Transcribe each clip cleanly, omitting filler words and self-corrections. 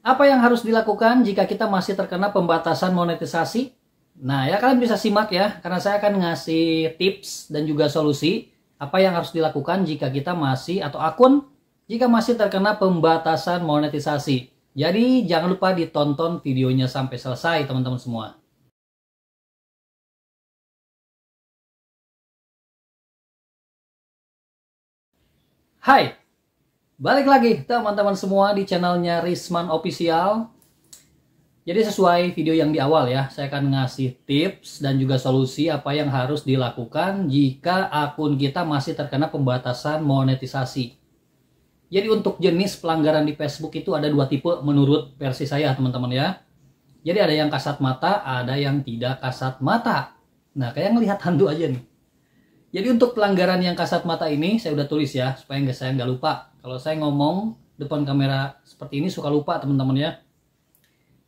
Apa yang harus dilakukan jika kita masih terkena pembatasan monetisasi? Nah, ya kalian bisa simak ya, karena saya akan ngasih tips dan juga solusi apa yang harus dilakukan jika kita masih atau akun jika masih terkena pembatasan monetisasi. Jadi jangan lupa ditonton videonya sampai selesai teman-teman semua. Hai, balik lagi teman-teman semua di channelnya Risman Official. Jadi sesuai video yang di awal ya, saya akan ngasih tips dan juga solusi apa yang harus dilakukan jika akun kita masih terkena pembatasan monetisasi. Jadi untuk jenis pelanggaran di Facebook itu ada dua tipe menurut versi saya teman-teman ya. Jadi ada yang kasat mata, ada yang tidak kasat mata. Nah, kayak ngelihat hantu aja nih. Jadi untuk pelanggaran yang kasat mata ini saya udah tulis ya, supaya saya nggak lupa. Kalau saya ngomong depan kamera seperti ini suka lupa teman-teman ya.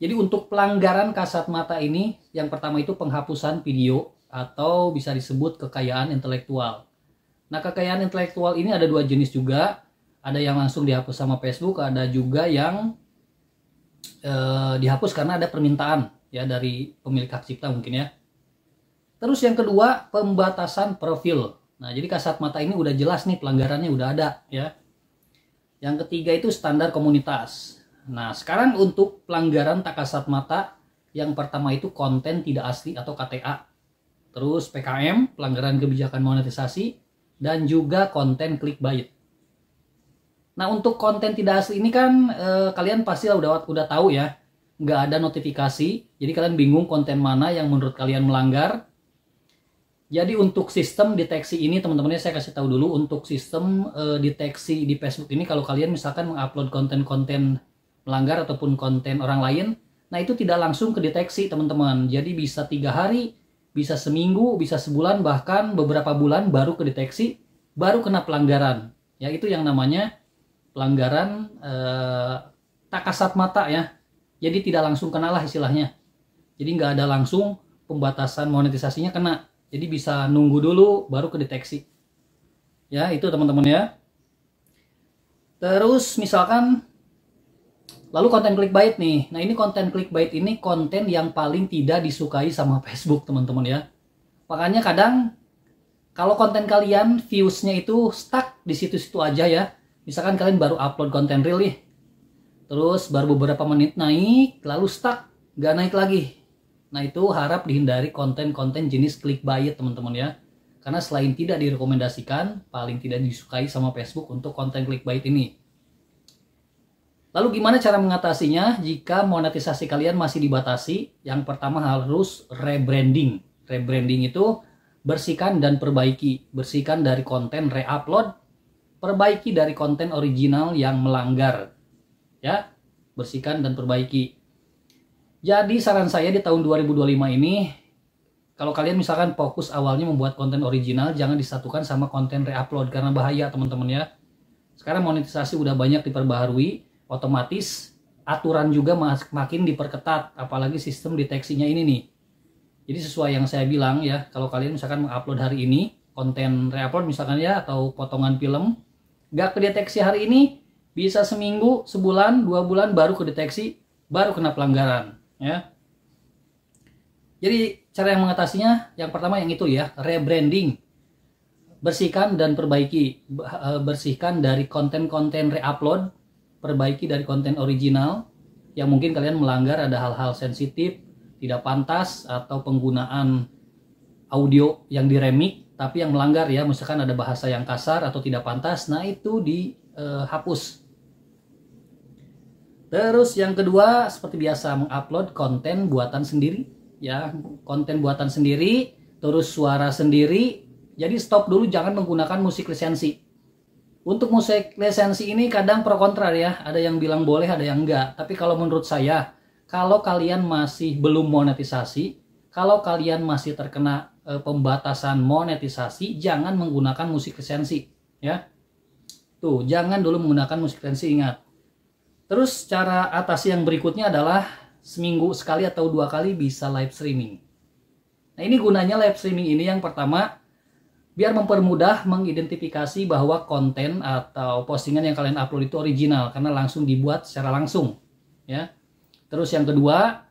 Jadi untuk pelanggaran kasat mata ini, yang pertama itu penghapusan video atau bisa disebut kekayaan intelektual. Nah, kekayaan intelektual ini ada dua jenis juga. Ada yang langsung dihapus sama Facebook, ada juga yang dihapus karena ada permintaan ya dari pemilik hak cipta mungkin ya. Terus yang kedua, pembatasan profil. Nah, jadi kasat mata ini udah jelas nih pelanggarannya udah ada ya. Yang ketiga itu standar komunitas. Nah, sekarang untuk pelanggaran tak kasat mata, yang pertama itu konten tidak asli atau KTA. Terus PKM, pelanggaran kebijakan monetisasi, dan juga konten clickbait. Nah, untuk konten tidak asli ini kan kalian pasti udah tahu ya, nggak ada notifikasi. Jadi kalian bingung konten mana yang menurut kalian melanggar. Jadi untuk sistem deteksi ini teman-teman saya kasih tahu dulu untuk sistem deteksi di Facebook ini kalau kalian misalkan mengupload konten-konten melanggar ataupun konten orang lain, nah itu tidak langsung kedeteksi teman-teman. Jadi bisa 3 hari, bisa seminggu, bisa sebulan, bahkan beberapa bulan baru kedeteksi, baru kena pelanggaran. Ya itu yang namanya pelanggaran tak kasat mata ya. Jadi tidak langsung kena lah istilahnya. Jadi nggak ada langsung pembatasan monetisasinya kena. Jadi bisa nunggu dulu baru kedeteksi. Ya, itu teman-teman ya. Terus misalkan lalu konten clickbait nih. Nah, ini konten clickbait ini konten yang paling tidak disukai sama Facebook, teman-teman ya. Makanya kadang kalau konten kalian views-nya itu stuck di situ-situ aja ya. Misalkan kalian baru upload konten reel nih. Terus baru beberapa menit naik, lalu stuck, nggak naik lagi. Nah, itu harap dihindari konten-konten jenis clickbait teman-teman ya. Karena selain tidak direkomendasikan, paling tidak disukai sama Facebook untuk konten clickbait ini. Lalu gimana cara mengatasinya jika monetisasi kalian masih dibatasi? Yang pertama harus rebranding. Rebranding itu bersihkan dan perbaiki. Bersihkan dari konten re-upload, perbaiki dari konten original yang melanggar. Ya, bersihkan dan perbaiki. Jadi saran saya di tahun 2025 ini, kalau kalian misalkan fokus awalnya membuat konten original, jangan disatukan sama konten re-upload karena bahaya teman-teman ya. Sekarang monetisasi udah banyak diperbaharui, otomatis aturan juga makin diperketat, apalagi sistem deteksinya ini nih. Jadi sesuai yang saya bilang ya, kalau kalian misalkan mengupload hari ini, konten re-upload misalkan ya, atau potongan film, gak kedeteksi hari ini, bisa seminggu, sebulan, 2 bulan baru kedeteksi, baru kena pelanggaran. Ya. Jadi cara yang mengatasinya yang pertama yang itu ya, rebranding. Bersihkan dan perbaiki. Bersihkan dari konten-konten re-upload, perbaiki dari konten original yang mungkin kalian melanggar, ada hal-hal sensitif, tidak pantas atau penggunaan audio yang diremix tapi yang melanggar ya, misalkan ada bahasa yang kasar atau tidak pantas, nah itu dihapus. Terus yang kedua seperti biasa mengupload konten buatan sendiri ya, konten buatan sendiri, terus suara sendiri. Jadi stop dulu, jangan menggunakan musik lisensi. Untuk musik lisensi ini kadang pro kontra ya, ada yang bilang boleh, ada yang enggak. Tapi kalau menurut saya, kalau kalian masih belum monetisasi, kalau kalian masih terkena pembatasan monetisasi, jangan menggunakan musik lisensi ya. Tuh, jangan dulu menggunakan musik lisensi, ingat. Terus cara atasi yang berikutnya adalah seminggu sekali atau 2 kali bisa live streaming. Nah, ini gunanya live streaming ini yang pertama biar mempermudah mengidentifikasi bahwa konten atau postingan yang kalian upload itu original karena langsung dibuat secara langsung. ya. Terus yang kedua,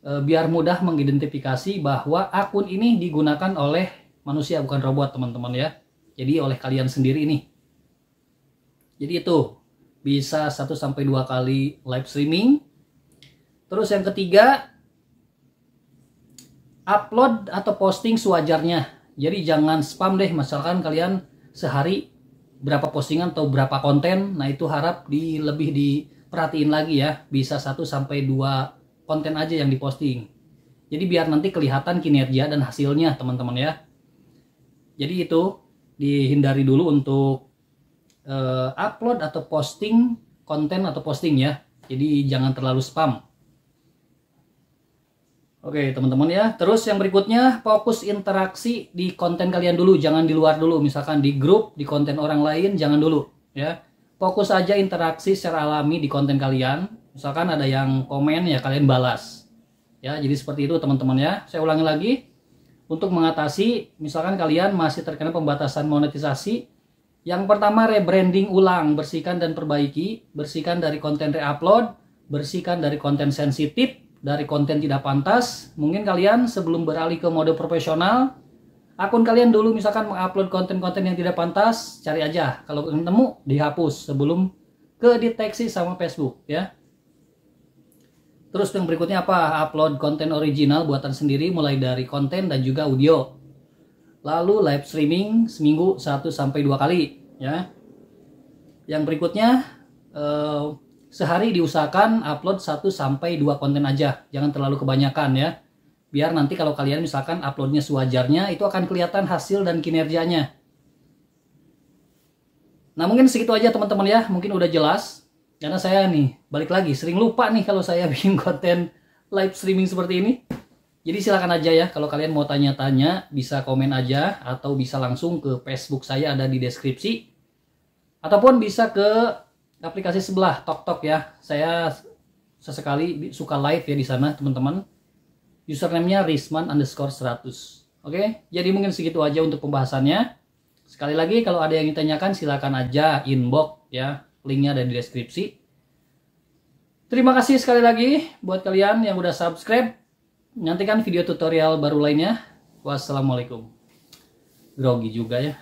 biar mudah mengidentifikasi bahwa akun ini digunakan oleh manusia bukan robot teman-teman ya. Jadi oleh kalian sendiri nih. Jadi itu bisa 1-2 kali live streaming. Terus yang ketiga, upload atau posting sewajarnya. Jadi jangan spam deh, misalkan kalian sehari berapa postingan atau berapa konten, nah itu harap lebih diperhatiin lagi ya. Bisa 1-2 konten aja yang diposting. Jadi biar nanti kelihatan kinerja dan hasilnya teman-teman ya. Jadi itu dihindari dulu untuk upload atau posting konten atau posting ya. Jadi jangan terlalu spam. Oke teman-teman ya. Terus yang berikutnya, fokus interaksi di konten kalian dulu, jangan di luar dulu. Misalkan di grup, di konten orang lain, jangan dulu ya. Fokus aja interaksi secara alami di konten kalian. Misalkan ada yang komen ya kalian balas ya. Jadi seperti itu teman-teman ya. Saya ulangi lagi, untuk mengatasi misalkan kalian masih terkena pembatasan monetisasi, yang pertama rebranding ulang, bersihkan dan perbaiki. Bersihkan dari konten reupload, bersihkan dari konten sensitif, dari konten tidak pantas. Mungkin kalian sebelum beralih ke mode profesional, akun kalian dulu misalkan mengupload konten-konten yang tidak pantas, cari aja. Kalau nemu, dihapus sebelum kedeteksi sama Facebook ya. Terus yang berikutnya apa? Upload konten original buatan sendiri, mulai dari konten dan juga audio. Lalu live streaming seminggu 1-2 kali ya. Yang berikutnya sehari diusahakan upload 1-2 konten aja, jangan terlalu kebanyakan ya. Biar nanti kalau kalian misalkan uploadnya sewajarnya, itu akan kelihatan hasil dan kinerjanya. Nah mungkin segitu aja teman-teman ya, mungkin udah jelas. Karena saya nih, balik lagi, sering lupa nih kalau saya bikin konten live streaming seperti ini. Jadi silakan aja ya, kalau kalian mau tanya-tanya bisa komen aja, atau bisa langsung ke Facebook saya, ada di deskripsi, ataupun bisa ke aplikasi sebelah TokTok ya. Saya sesekali suka live ya di sana teman-teman. Username-nya Risman_100. Oke, jadi mungkin segitu aja untuk pembahasannya. Sekali lagi kalau ada yang ditanyakan silakan aja inbox ya, linknya ada di deskripsi. Terima kasih sekali lagi buat kalian yang udah subscribe. Nantikan video tutorial baru lainnya. Wassalamualaikum. Grogi juga ya.